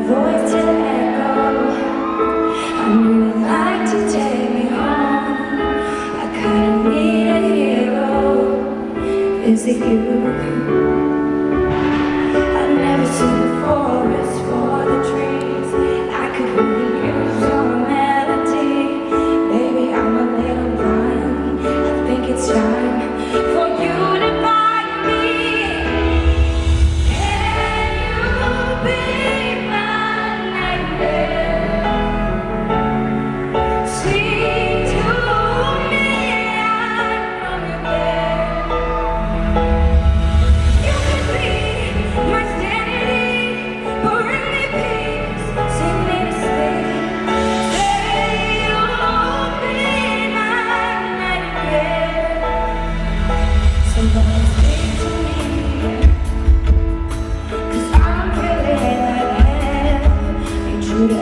voice to echo. I knew you'd like to take me home. I kinda need a hero. Is it you? I've never seen the forest for the trees. I could really use your melody. Baby, I'm a little blind. I think it's time for you to find me. Can you be my nightmare? Sing to me, I know you're there. You could be my sanity, bring me peace, sing me to sleep. Say you'll be my nightmare. Somebody speak to me, 'cause I'm feeling like hell. Ain't true to